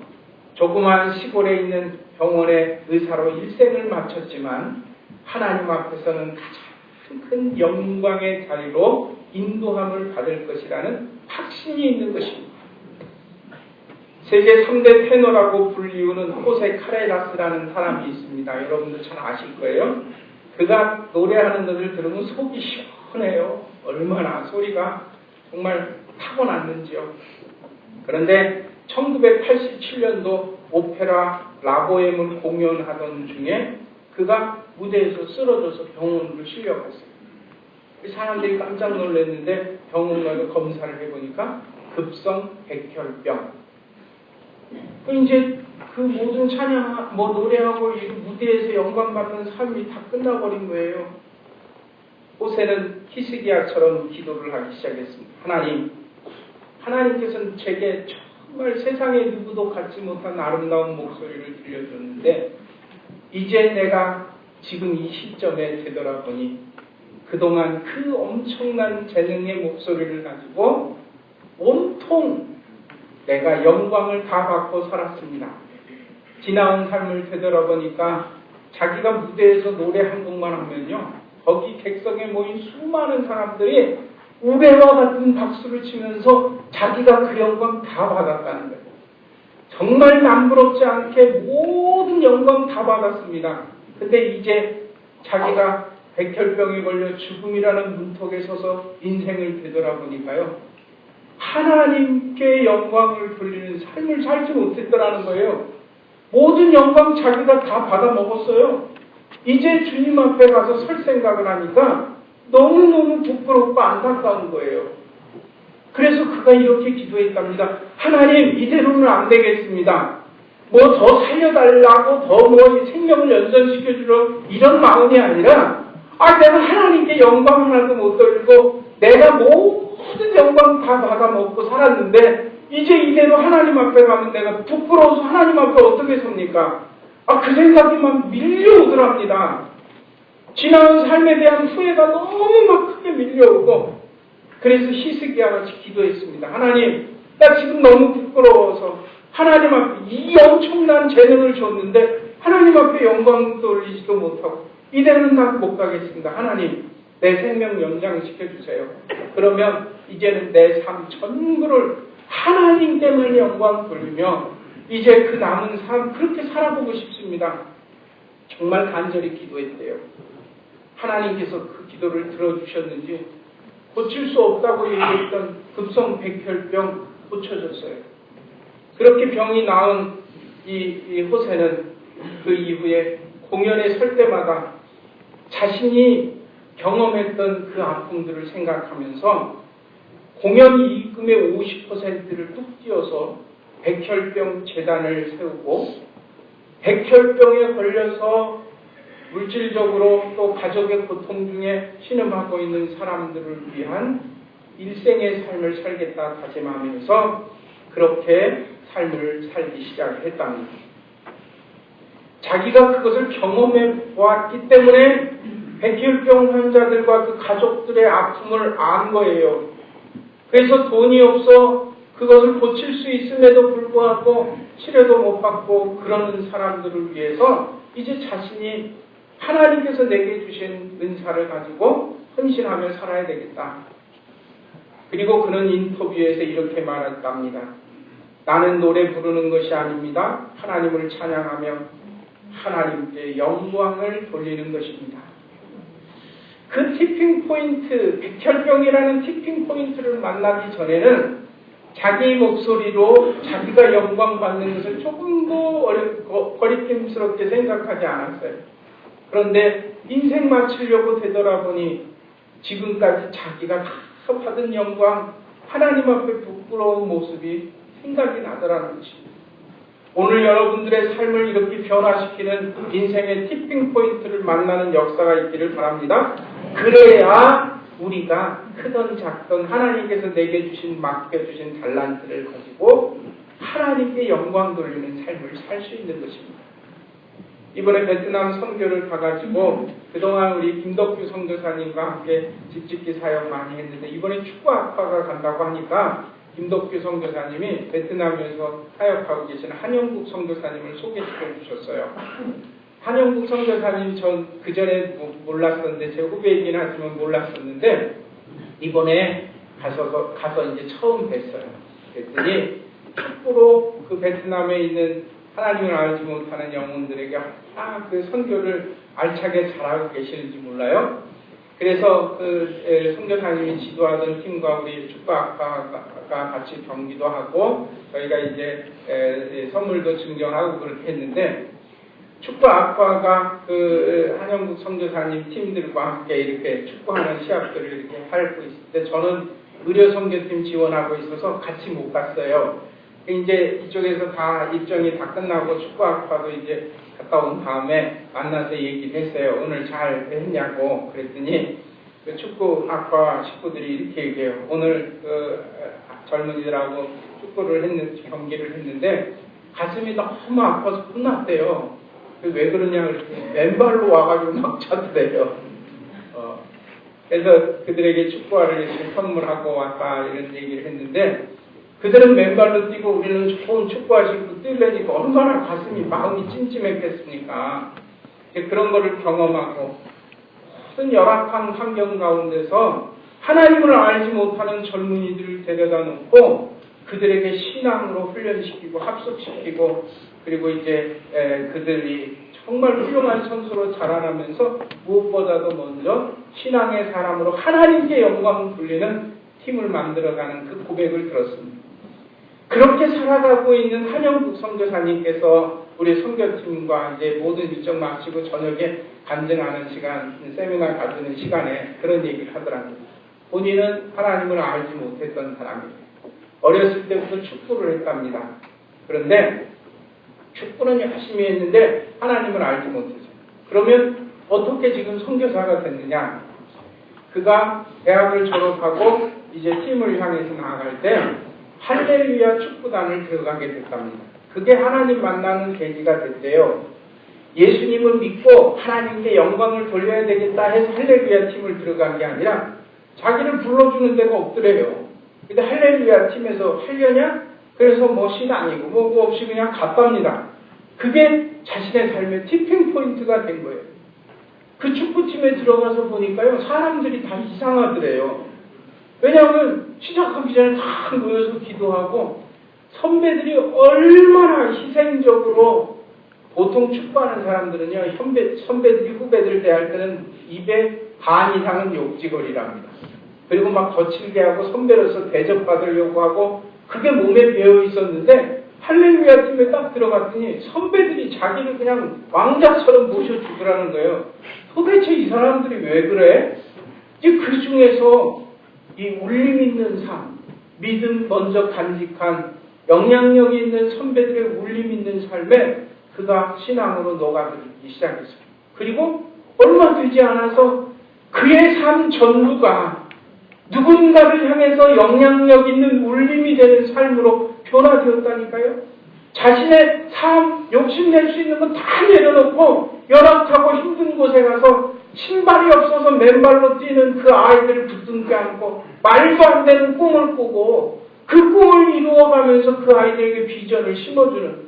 조그만 시골에 있는 병원의 의사로 일생을 마쳤지만 하나님 앞에서는 가장 큰 영광의 자리로 인도함을 받을 것이라는 확신이 있는 것입니다. 세계 3대 테너라고 불리우는 호세 카레라스라는 사람이 있습니다. 여러분들 잘 아실 거예요. 그가 노래하는 것을 들으면 속이 시원해요. 얼마나 소리가 정말 타고났는지요. 그런데 1987년도 오페라 라보엠을 공연하던 중에 그가 무대에서 쓰러져서 병원으로 실려갔어요. 사람들이 깜짝 놀랐는데 병원 가서 검사를 해보니까 급성 백혈병. 이제 그 모든 찬양, 노래하고 무대에서 영광받는 삶이 다 끝나버린 거예요. 호세는 히스기야처럼 기도를 하기 시작했습니다. 하나님께서는 제게 정말 세상에 누구도 갖지 못한 아름다운 목소리를 들려줬는데 이제 내가 지금 이 시점에 되돌아보니 그동안 그 엄청난 재능의 목소리를 가지고 온통 내가 영광을 다 받고 살았습니다. 지나온 삶을 되돌아보니까 자기가 무대에서 노래 한 곡만 하면요 거기 객석에 모인 수많은 사람들이 우레와 같은 박수를 치면서 자기가 그 영광 다 받았다는 거예요. 정말 남부럽지 않게 모든 영광 다 받았습니다. 근데 이제 자기가 백혈병에 걸려 죽음이라는 문턱에 서서 인생을 되돌아보니까요. 하나님께 영광을 돌리는 삶을 살지 못했더라는 거예요. 모든 영광 자기가 다 받아먹었어요. 이제 주님 앞에 가서 설 생각을 하니까 너무너무 부끄럽고 안타까운 거예요. 그래서 그가 이렇게 기도했답니다. 하나님, 이대로는 안 되겠습니다. 뭐 더 살려달라고 더 뭐 생명을 연장시켜주려 이런 마음이 아니라 내가 하나님께 영광 하나도 못 돌리고 내가 모든 영광 다 받아먹고 살았는데 이제 이대로 하나님 앞에 가면 내가 부끄러워서 하나님 앞에 어떻게 섭니까? 그 생각이 막 밀려오더랍니다. 지나온 삶에 대한 후회가 너무 막 크게 밀려오고 그래서 히스기야 같이 기도했습니다. 하나님, 나 지금 너무 부끄러워서 하나님 앞에 이 엄청난 재능을 줬는데 하나님 앞에 영광 돌리지도 못하고 이대로는 난 못 가겠습니다. 하나님, 내 생명 연장시켜주세요. 그러면 이제는 내 삶 전부를 하나님께만 영광 돌리며 이제 그 남은 삶 그렇게 살아보고 싶습니다. 정말 간절히 기도했대요. 하나님께서 그 기도를 들어주셨는지 고칠 수 없다고 얘기했던 급성 백혈병 고쳐졌어요. 그렇게 병이 나은 이 호세는 그 이후에 공연에 설 때마다 자신이 경험했던 그 아픔들을 생각하면서 공연 이익금의 50%를 뚝 띄어서 백혈병 재단을 세우고 백혈병에 걸려서 물질적으로 또 가족의 고통 중에 신음하고 있는 사람들을 위한 일생의 삶을 살겠다 다짐하면서 그렇게 삶을 살기 시작했답니다. 자기가 그것을 경험해 보았기 때문에 백혈병 환자들과 그 가족들의 아픔을 안 거예요. 그래서 돈이 없어 그것을 고칠 수 있음에도 불구하고 치료도 못 받고 그러는 사람들을 위해서 이제 자신이 하나님께서 내게 주신 은사를 가지고 헌신하며 살아야 되겠다. 그리고 그는 인터뷰에서 이렇게 말했답니다. 나는 노래 부르는 것이 아닙니다. 하나님을 찬양하며 하나님께 영광을 돌리는 것입니다. 그 티핑 포인트, 백혈병이라는 티핑 포인트를 만나기 전에는 자기 목소리로 자기가 영광 받는 것을 조금도 거리낌스럽게 생각하지 않았어요. 그런데 인생 마치려고 되돌아보니 지금까지 자기가 다 받은 영광, 하나님 앞에 부끄러운 모습이 생각이 나더라는 것입니다. 오늘 여러분들의 삶을 이렇게 변화시키는 인생의 티핑 포인트를 만나는 역사가 있기를 바랍니다. 그래야 우리가 크던 작던 하나님께서 내게 주신 맡겨주신 달란트를 가지고 하나님께 영광 돌리는 삶을 살 수 있는 것입니다. 이번에 베트남 선교를 가가지고 그동안 우리 김덕규 선교사님과 함께 집짓기 사역 많이 했는데 이번에 축구 아빠가 간다고 하니까 김덕규 선교사님이 베트남에서 사역하고 계신 한영국 선교사님을 소개시켜 주셨어요. 한영국 선교사님 전 그전에 몰랐었는데 제 후배이긴 하지만 몰랐었는데 이번에 가서 이제 처음 뵀어요. 그랬더니 축구로 그 베트남에 있는 하나님을 알지 못하는 영혼들에게 그 선교를 알차게 잘하고 계시는지 몰라요. 그래서 그 선교사님이 지도하던 팀과 우리 축구 아빠가 같이 경기도 하고 저희가 이제 선물도 증정하고 그렇게 했는데 축구 아빠가 그 한영국 선교사님 팀들과 함께 이렇게 축구하는 시합들을 이렇게 하고 있을 때 저는 의료 선교팀 지원하고 있어서 같이 못 갔어요. 이제 이쪽에서 다 일정이 다 끝나고 축구 아빠도 이제 갔다 온 다음에 만나서 얘기를 했어요. 오늘 잘 했냐고. 그랬더니 그 축구 아빠 식구들이 이렇게 얘기해요. 오늘 그 젊은이들하고 경기를 했는데 가슴이 너무 아파서 혼났대요. 왜 그러냐 그랬더니 맨발로 와가지고 막 쳤대요. 그래서 그들에게 축구화를 이렇게 선물하고 왔다 이런 얘기를 했는데 그들은 맨발로 뛰고 우리는 좋은 축구화 신고 뛰려니까 얼마나 마음이 찜찜했겠습니까? 그런 거를 경험하고 모든 열악한 환경 가운데서 하나님을 알지 못하는 젊은이들을 데려다 놓고 그들에게 신앙으로 훈련시키고 합숙시키고 그리고 이제 그들이 정말 훌륭한 선수로 자라나면서 무엇보다도 먼저 신앙의 사람으로 하나님께 영광을 돌리는 팀을 만들어가는 그 고백을 들었습니다. 그렇게 살아가고 있는 한영국 선교사님께서 우리 선교팀과 이제 모든 일정 마치고 저녁에 간증하는 시간, 세미나 가지는 시간에 그런 얘기를 하더랍니다. 본인은 하나님을 알지 못했던 사람이에요. 어렸을 때부터 축구를 했답니다. 그런데 축구는 열심히 했는데 하나님을 알지 못했어요. 그러면 어떻게 지금 선교사가 됐느냐? 그가 대학을 졸업하고 이제 팀을 향해서 나아갈 때 할렐루야 축구단을 들어가게 됐답니다. 그게 하나님 만나는 계기가 됐대요. 예수님을 믿고 하나님께 영광을 돌려야 되겠다 해서 할렐루야 팀을 들어간 게 아니라 자기를 불러주는 데가 없더래요. 근데 할렐루야 팀에서 하려냐? 그래서 뭐 신앙이고 뭐 없이 그냥 갔답니다. 그게 자신의 삶의 티핑 포인트가 된 거예요. 그 축구팀에 들어가서 보니까요, 사람들이 다 이상하더래요. 왜냐하면 시작하기 전에 다 모여서 기도하고 선배들이 얼마나 희생적으로, 보통 축구하는 사람들은요, 선배들이 후배들을 대할 때는 입에 반 이상은 욕지거리랍니다. 그리고 막 거칠게 하고 선배로서 대접받으려고 하고, 그게 몸에 배어 있었는데 할렐루야 팀에 딱 들어갔더니 선배들이 자기를 그냥 왕자처럼 모셔주더라는 거예요. 도대체 이 사람들이 왜 그래? 이제 그 중에서 이 울림 있는 삶, 믿음 먼저 간직한 영향력 있는 선배들의 울림 있는 삶에 그가 신앙으로 녹아들기 시작했어요. 그리고 얼마 되지 않아서 그의 삶 전부가 누군가를 향해서 영향력 있는 울림이 되는 삶으로 변화되었다니까요. 자신의 삶, 욕심낼 수 있는 건 다 내려놓고 열악하고 힘든 곳에 가서 신발이 없어서 맨발로 뛰는 그 아이들을 붙들게 안고 말도 안 되는 꿈을 꾸고 그 꿈을 이루어가면서 그 아이들에게 비전을 심어주는,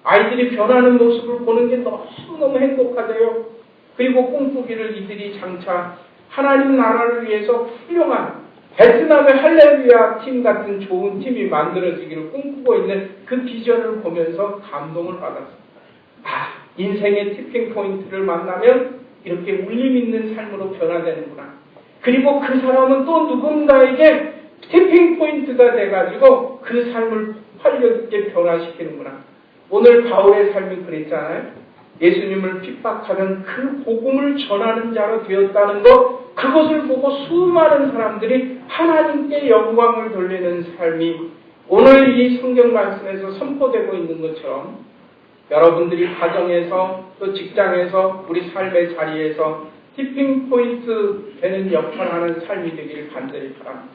아이들이 변하는 모습을 보는 게 너무너무 행복하대요. 그리고 꿈꾸기를 이들이 장차 하나님 나라를 위해서 훌륭한 베트남의 할렐루야 팀 같은 좋은 팀이 만들어지기를 꿈꾸고 있는 그 비전을 보면서 감동을 받았습니다. 인생의 티핑 포인트를 만나면 이렇게 울림 있는 삶으로 변화되는구나. 그리고 그 사람은 또 누군가에게 티핑 포인트가 돼가지고 그 삶을 활력 있게 변화시키는구나. 오늘 바울의 삶이 그랬잖아요. 예수님을 핍박하는 그 복음을 전하는 자로 되었다는 것, 그것을 보고 수많은 사람들이 하나님께 영광을 돌리는 삶이 오늘 이 성경 말씀에서 선포되고 있는 것처럼 여러분들이 가정에서 또 직장에서 우리 삶의 자리에서 티핑 포인트 되는 역할을 하는 삶이 되기를 간절히 바랍니다.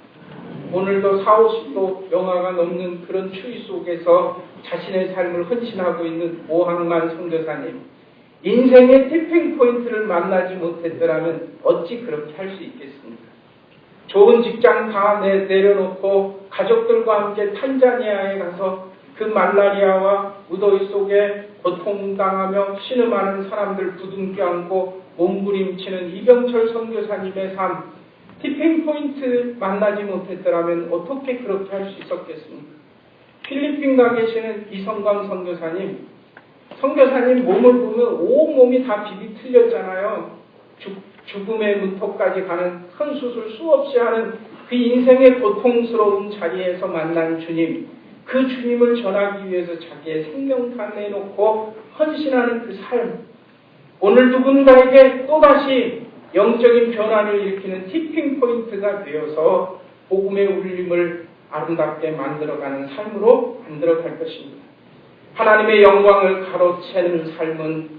오늘도 40~50도 영하가 넘는 그런 추위 속에서 자신의 삶을 헌신하고 있는 오항만 선교사님, 인생의 티핑 포인트를 만나지 못했더라면 어찌 그렇게 할 수 있겠습니까? 좋은 직장 다 내려놓고 가족들과 함께 탄자니아에 가서 그 말라리아와 무더위 속에 고통당하며 신음하는 사람들 부둥켜 안고 몸부림치는 이병철 선교사님의 삶, 티핑 포인트 만나지 못했더라면 어떻게 그렇게 할 수 있었겠습니까? 필리핀 가 계시는 이성광 선교사님 몸을 보면 온몸이 다 비비 틀렸잖아요. 죽음의 문턱까지 가는 큰 수술 수없이 하는 그 인생의 고통스러운 자리에서 만난 주님, 그 주님을 전하기 위해서 자기의 생명 다 내놓고 헌신하는 그 삶, 오늘 누군가에게 또다시 영적인 변화를 일으키는 티핑 포인트가 되어서 복음의 울림을 아름답게 만들어가는 삶으로 만들어갈 것입니다. 하나님의 영광을 가로채는 삶은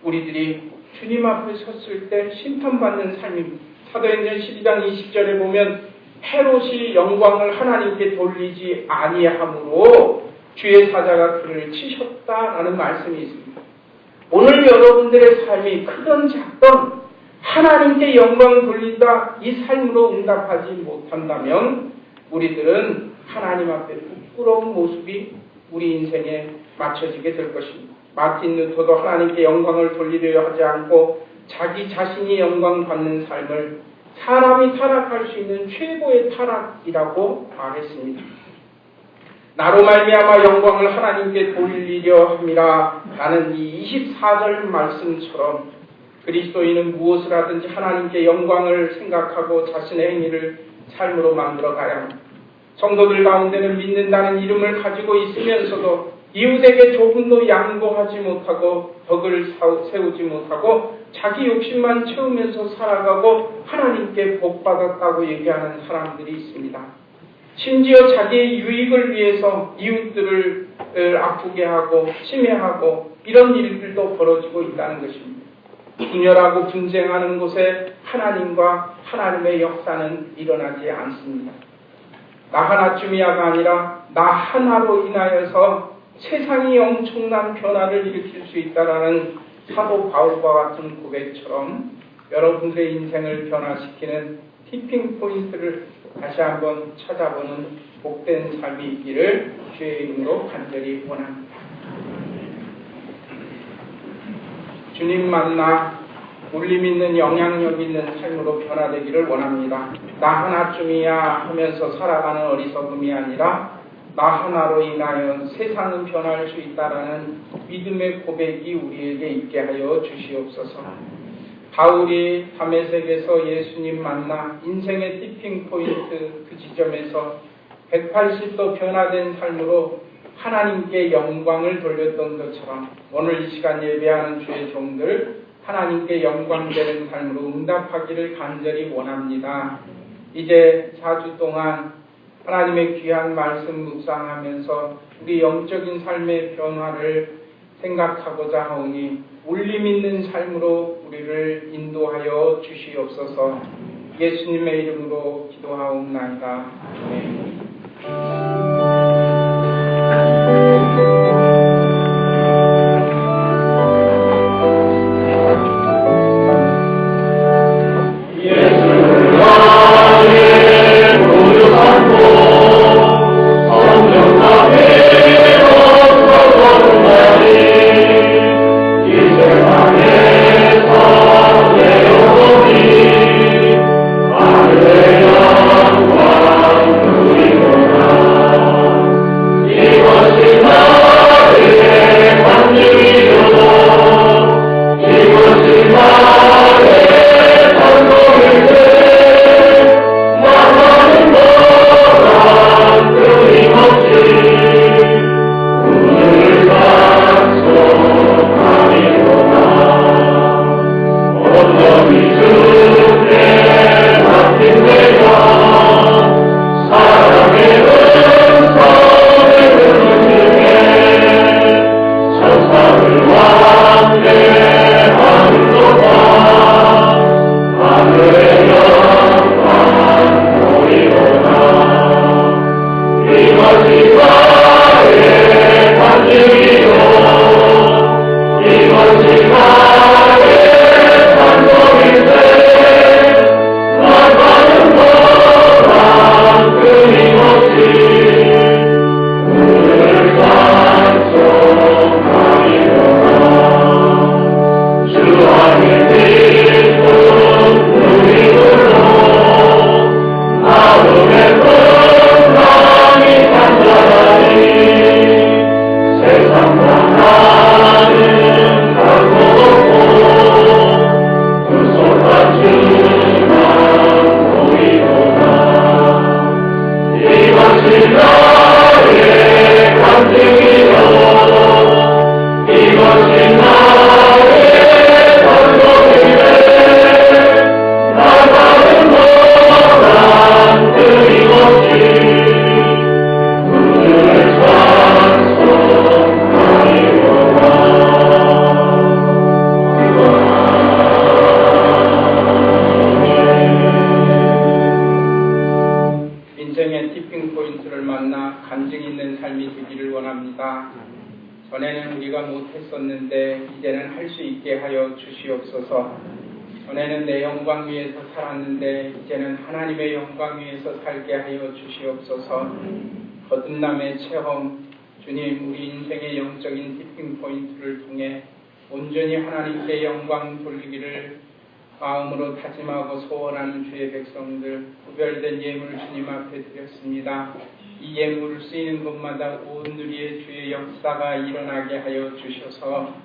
우리들이 주님 앞에 섰을 때 심판받는 삶입니다. 사도행전 12장 20절에 보면 헤롯이 영광을 하나님께 돌리지 아니함으로 주의 사자가 그를 치셨다라는 말씀이 있습니다. 오늘 여러분들의 삶이 크든 작든 하나님께 영광을 돌린다, 이 삶으로 응답하지 못한다면 우리들은 하나님 앞에 부끄러운 모습이 우리 인생에 맞춰지게 될 것입니다. 마틴 루터도 하나님께 영광을 돌리려 하지 않고 자기 자신이 영광 받는 삶을 사람이 타락할 수 있는 최고의 타락이라고 말했습니다. 나로 말미암아 영광을 하나님께 돌리려 함이라 라는 이 24절 말씀처럼 그리스도인은 무엇을 하든지 하나님께 영광을 생각하고 자신의 행위를 삶으로 만들어 가야 합니다. 성도들 가운데는 믿는다는 이름을 가지고 있으면서도 이웃에게 조금도 양보하지 못하고 덕을 세우지 못하고 자기 욕심만 채우면서 살아가고 하나님께 복 받았다고 얘기하는 사람들이 있습니다. 심지어 자기의 유익을 위해서 이웃들을 아프게 하고 침해하고 이런 일들도 벌어지고 있다는 것입니다. 분열하고 분쟁하는 곳에 하나님과 하나님의 역사는 일어나지 않습니다. 나 하나쯤이야가 아니라 나 하나로 인하여서 세상이 엄청난 변화를 일으킬 수 있다라는 사도 바울과 같은 고백처럼 여러분들의 인생을 변화시키는 티핑 포인트를 다시 한번 찾아보는 복된 삶이 있기를 주의 이름으로 간절히 원합니다. 주님 만나 울림 있는 영향력 있는 삶으로 변화되기를 원합니다. 나 하나쯤이야 하면서 살아가는 어리석음이 아니라 나 하나로 인하여 세상은 변할 수 있다라는 믿음의 고백이 우리에게 있게 하여 주시옵소서. 바울이 다메섹에서 예수님 만나 인생의 티핑 포인트 그 지점에서 180도 변화된 삶으로 하나님께 영광을 돌렸던 것처럼 오늘 이 시간 예배하는 주의 종들 하나님께 영광되는 삶으로 응답하기를 간절히 원합니다. 이제 4주 동안 하나님의 귀한 말씀 묵상하면서 우리 영적인 삶의 변화를 생각하고자 하오니 울림 있는 삶으로 우리를 인도하여 주시옵소서. 예수님의 이름으로 기도하옵나이다. 아멘. 전에는 우리가 못했었는데 이제는 할 수 있게 하여 주시옵소서. 전에는 내 영광 위에서 살았는데 이제는 하나님의 영광 위에서 살게 하여 주시옵소서. 거듭남의 체험, 주님 우리 인생의 영적인 티핑 포인트를 통해 온전히 하나님께 영광 돌리기를 마음으로 다짐하고 소원하는 주의 백성들, 구별된 예물을 주님 앞에 드렸습니다. 이 예물을 쓰이는 곳마다 온 누리의 주의 역사가 일어나게 하여 주셔서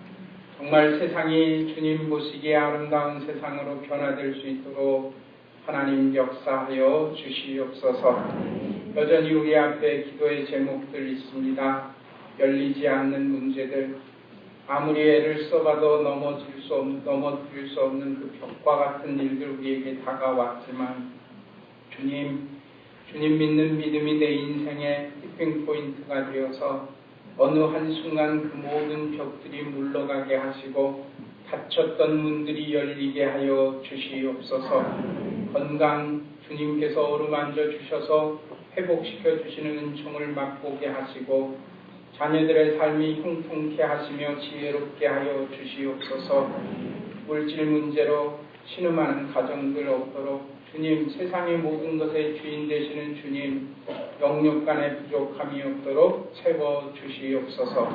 정말 세상이 주님 보시기에 아름다운 세상으로 변화될 수 있도록 하나님 역사하여 주시옵소서. 여전히 우리 앞에 기도의 제목들 있습니다. 열리지 않는 문제들, 아무리 애를 써봐도 넘어질 수 없는 그 벽과 같은 일들 우리에게 다가왔지만 주님 믿는 믿음이 내 인생의 티핑 포인트가 되어서 어느 한순간 그 모든 벽들이 물러가게 하시고 닫혔던 문들이 열리게 하여 주시옵소서. 건강 주님께서 어루만져 주셔서 회복시켜 주시는 은총을 맛보게 하시고 자녀들의 삶이 형통케 하시며 지혜롭게 하여 주시옵소서. 물질 문제로 신음하는 가정들 없도록 주님, 세상의 모든 것의 주인 되시는 주님, 영육 간의 부족함이 없도록 채워 주시옵소서.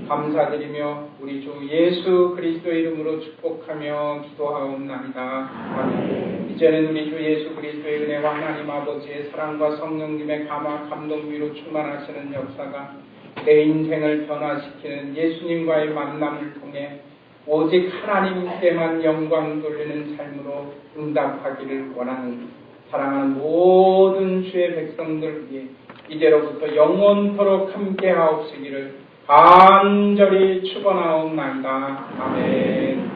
감사드리며 우리 주 예수 그리스도의 이름으로 축복하며 기도하옵나이다. 아멘. 이제는 우리 주 예수 그리스도의 은혜와 하나님 아버지의 사랑과 성령님의 감동위로 충만하시는 역사가 내 인생을 변화시키는 예수님과의 만남을 통해 오직 하나님께만 영광 돌리는 삶으로 응답하기를 원하는 사랑하는 모든 주의 백성들 위해 이제로부터 영원토록 함께하옵시기를 간절히 축원하옵나이다. 아멘.